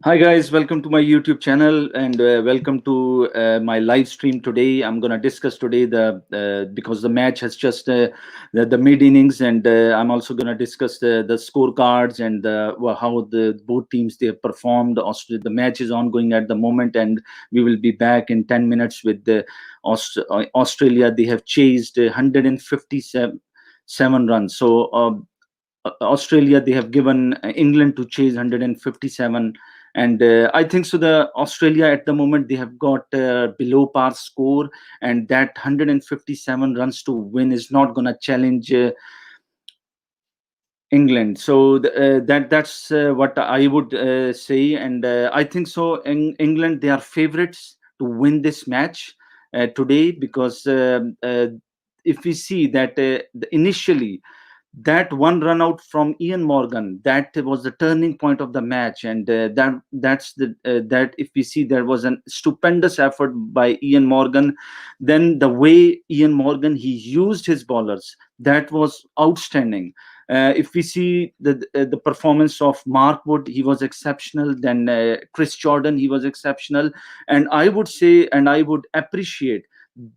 Hi guys, welcome to my YouTube channel and welcome to my live stream today. I'm gonna discuss today the because the match has just the mid innings, and I'm also gonna discuss the scorecards and how the both teams they have performed. The match is ongoing at the moment, and we will be back in 10 minutes with the Australia. They have chased 157 runs. Australia, they have given England to chase 157, and I think so. The Australia at the moment they have got below par score, and that 157 runs to win is not going to challenge England. So that's what I would say, and I think so. In England, they are favorites to win this match today because if we see that initially that one run out from Ian Morgan, that was the turning point of the match, and that if we see there was a stupendous effort by Ian Morgan. Then the way Ian Morgan he used his bowlers, that was outstanding. If we see the performance of Mark Wood, he was exceptional. Then Chris Jordan, he was exceptional, and I would say, and I would appreciate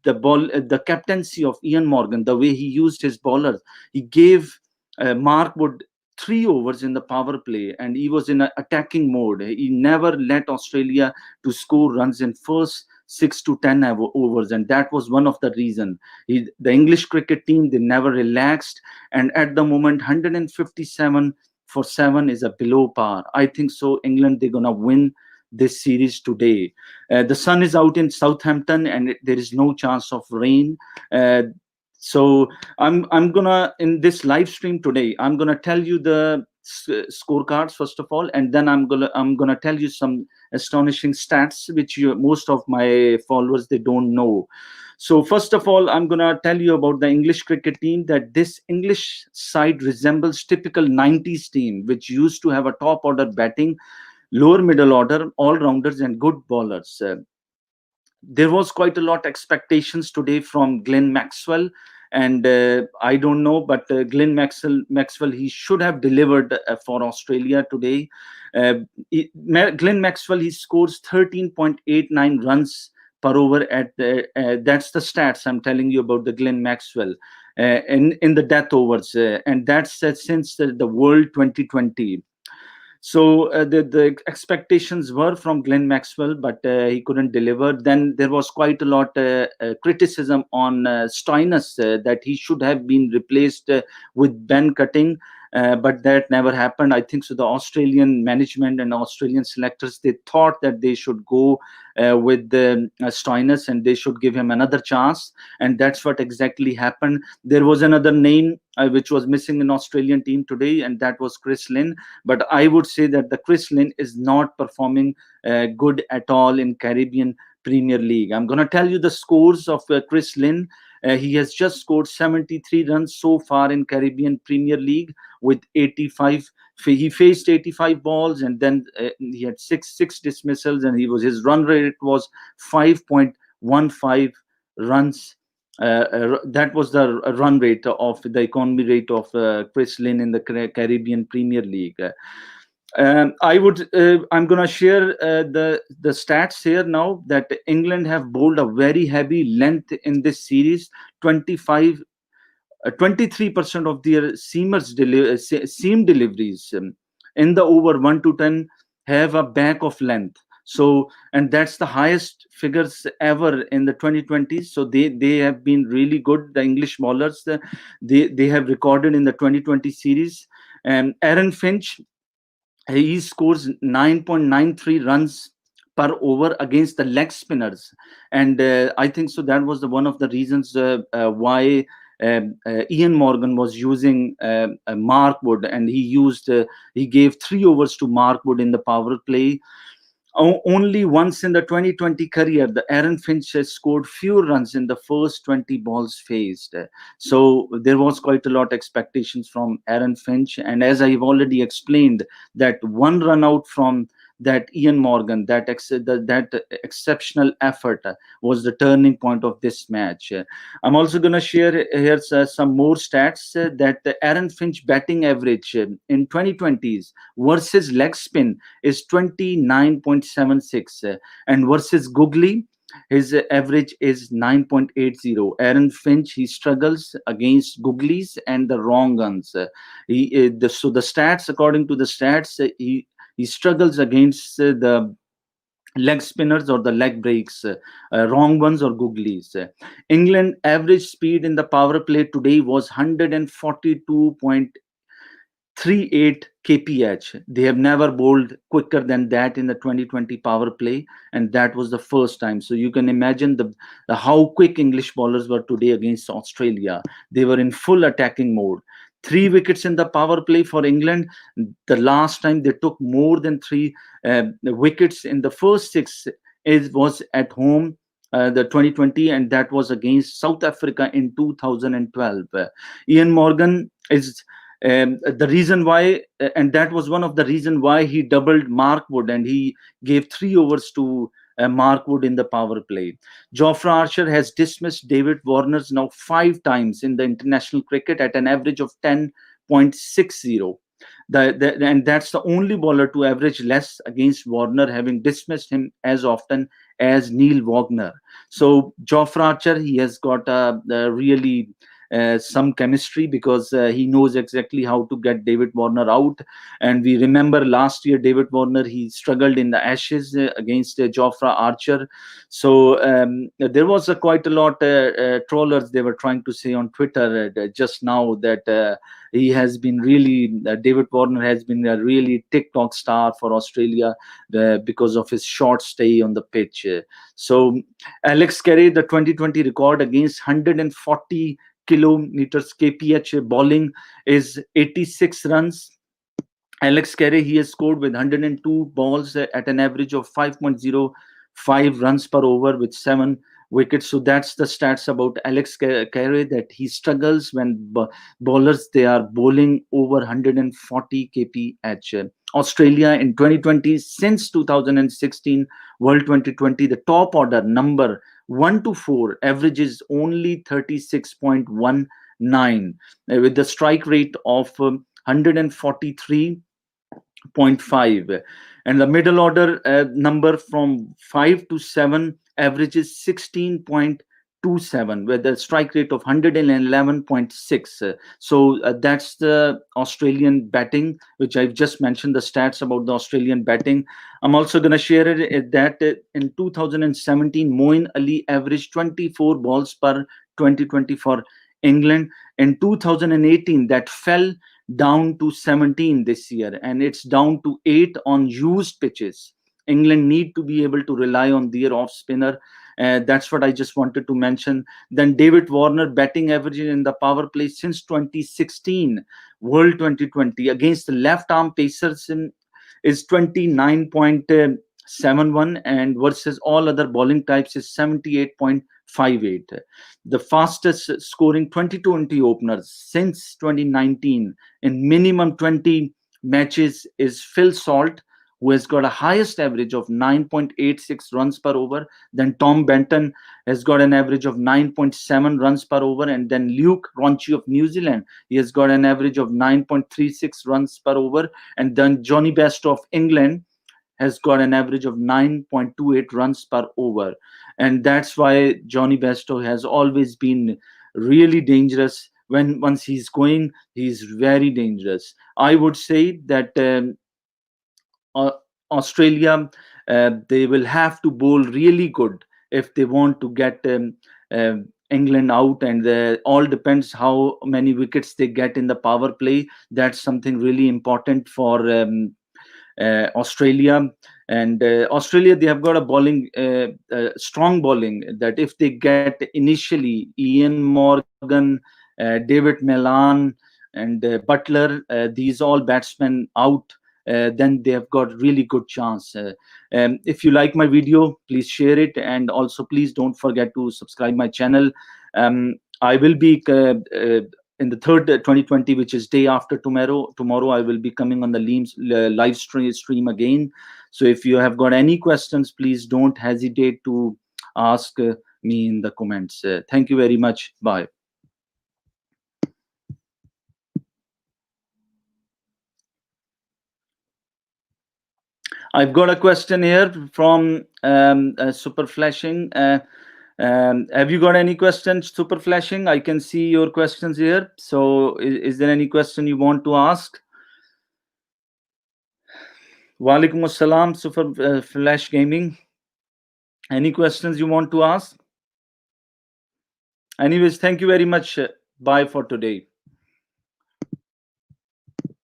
the captaincy of Ian Morgan, the way he used his bowlers. He gave Mark Wood 3 overs in the power play, and he was in an attacking mode. He never let Australia to score runs in first 6 to 10 overs, and that was one of the reason. The English cricket team they never relaxed, and at the moment 157 for 7 is a below par. I think so. England they're gonna win this series today. The sun is out in Southampton, and there is no chance of rain. Uh, so I'm gonna in this live stream today. I'm gonna tell you the scorecards first of all, and then I'm gonna tell you some astonishing stats which most of my followers they don't know. So first of all, I'm gonna tell you about the English cricket team. That this English side resembles typical 90s team, which used to have a top order batting, lower middle order, all rounders, and good bowlers. There was quite a lot expectations today from Glenn Maxwell, and I don't know, but Glenn Maxwell, he should have delivered for Australia today. Uh, Glenn Maxwell, he scores 13.89 runs per over at that's the stats I'm telling you about the Glenn Maxwell in the death overs, and that's since the World 2020. So the expectations were from Glenn Maxwell, but he couldn't deliver. Then there was quite a lot criticism on Stoinis that he should have been replaced with Ben Cutting, but that never happened. I think so. The Australian management and Australian selectors they thought that they should go with Stoinis, and they should give him another chance, and that's what exactly happened. There was another name which was missing in Australian team today, and that was Chris Lynn, but I would say that the Chris Lynn is not performing good at all in Caribbean Premier League. I'm going to tell you the scores of Chris Lynn. He has just scored 73 runs so far in Caribbean Premier League with 85. He faced 85 balls, and then he had six dismissals, and his run rate was 5.15 runs. That was the run rate of the economy rate of Chris Lynn in the Caribbean Premier League. I'm gonna share the stats here now. That England have bowled a very heavy length in this series. 23% of their seam deliveries in the over 1 to 10 have a back of length. So, and that's the highest figures ever in the 2020s. So they have been really good. The English bowlers they have recorded in the 2020 series. And Aaron Finch, he scores 9.93 runs per over against the leg spinners, and I think so that was the one of the reasons why Ian Morgan was using Mark Wood, and he gave 3 overs to Mark Wood in the power play. Only once in the 2020 career, the Aaron Finch has scored fewer runs in the first 20 balls faced. So there was quite a lot expectations from Aaron Finch, and as I've already explained, that one run out from that Ian Morgan, that exceptional effort was the turning point of this match. I'm also going to share here some more stats that the Aaron Finch batting average in 2020s versus leg spin is 29.76, and versus googly his average is 9.80. Aaron Finch, he struggles against googlies and the wrong guns. So the stats, according to the stats, he struggles against the leg spinners or the leg breaks, wrong ones or googlies. England average speed in the power play today was 142.38 kph. They have never bowled quicker than that in the 2020 power play, and that was the first time. So you can imagine the how quick English bowlers were today against Australia. They were in full attacking mode. 3 wickets in the power play for England. The last time they took more than 3 wickets in the first six was at home, the 2020, and that was against South Africa in 2012. Ian Morgan is the reason why, and that was one of the reason why he doubled Mark Wood, and he gave 3 overs to Mark Wood in the power play. Jofra Archer has dismissed David Warner's now 5 times in the international cricket at an average of 10.60. And that's the only bowler to average less against Warner, having dismissed him as often as Neil Wagner. So Jofra Archer, he has got a really some chemistry, because he knows exactly how to get David Warner out. And we remember last year David Warner, he struggled in the Ashes against Jofra Archer. So there was quite a lot trollers, they were trying to say on Twitter just now that he has been really David Warner has been a really TikTok star for Australia because of his short stay on the pitch. So Alex Carey, the 2020 record against 140 kilometers kph bowling is 86 runs. Alex Carey, he has scored with 102 balls at an average of 5.05 runs per over with 7 wickets. So that's the stats about Alex Carey, that he struggles when bowlers, they are bowling over 140 kph. Australia in 2020, since 2016 World 2020, the top order number 1 to 4 averages only 36.19, with the strike rate of 143 0.5, and the middle order number from 5 to 7 averages 16.27 with a strike rate of 111.6. So that's the Australian batting, which I've just mentioned the stats about the Australian batting. I'm also going to share that in 2017 Moeen Ali averaged 24 balls per 2020 for England. In 2018 that fell down to 17 this year, and it's down to 8 on used pitches. England need to be able to rely on their off spinner. That's what I just wanted to mention. Then David Warner batting average in the power play since 2016 World 2020 against the left arm pacers is 29.71, and versus all other bowling types is 78.58. The fastest scoring 2020 openers since 2019 in minimum 20 matches is Phil Salt, who has got a highest average of 9.86 runs per over. Then Tom Benton has got an average of 9.7 runs per over. And then Luke Ronchi of New Zealand, he has got an average of 9.36 runs per over. And then Johnny Bairstow of England has got an average of 9.28 runs per over. And that's why Johnny Bairstow has always been really dangerous. When once he's going, he's very dangerous. I would say that uh, Australia, they will have to bowl really good if they want to get England out, and all depends how many wickets they get in the power play. That's something really important for Australia. And Australia, they have got a bowling, strong bowling, that if they get initially Ian Morgan, David Malan, and Butler, these all batsmen out, then they have got really good chance. If you like my video, please share it, and also please don't forget to subscribe my channel. I will be in the third 2020, which is day after tomorrow. Tomorrow I will be coming on the live stream again. So if you have got any questions, please don't hesitate to ask me in the comments. Thank you very much. Bye. I've got a question here from Super Flashing. Have you got any questions, Super Flashing? I can see your questions here. So, is there any question you want to ask? Walaikum Assalam, Super Flash Gaming. Any questions you want to ask? Anyways, thank you very much. Bye for today.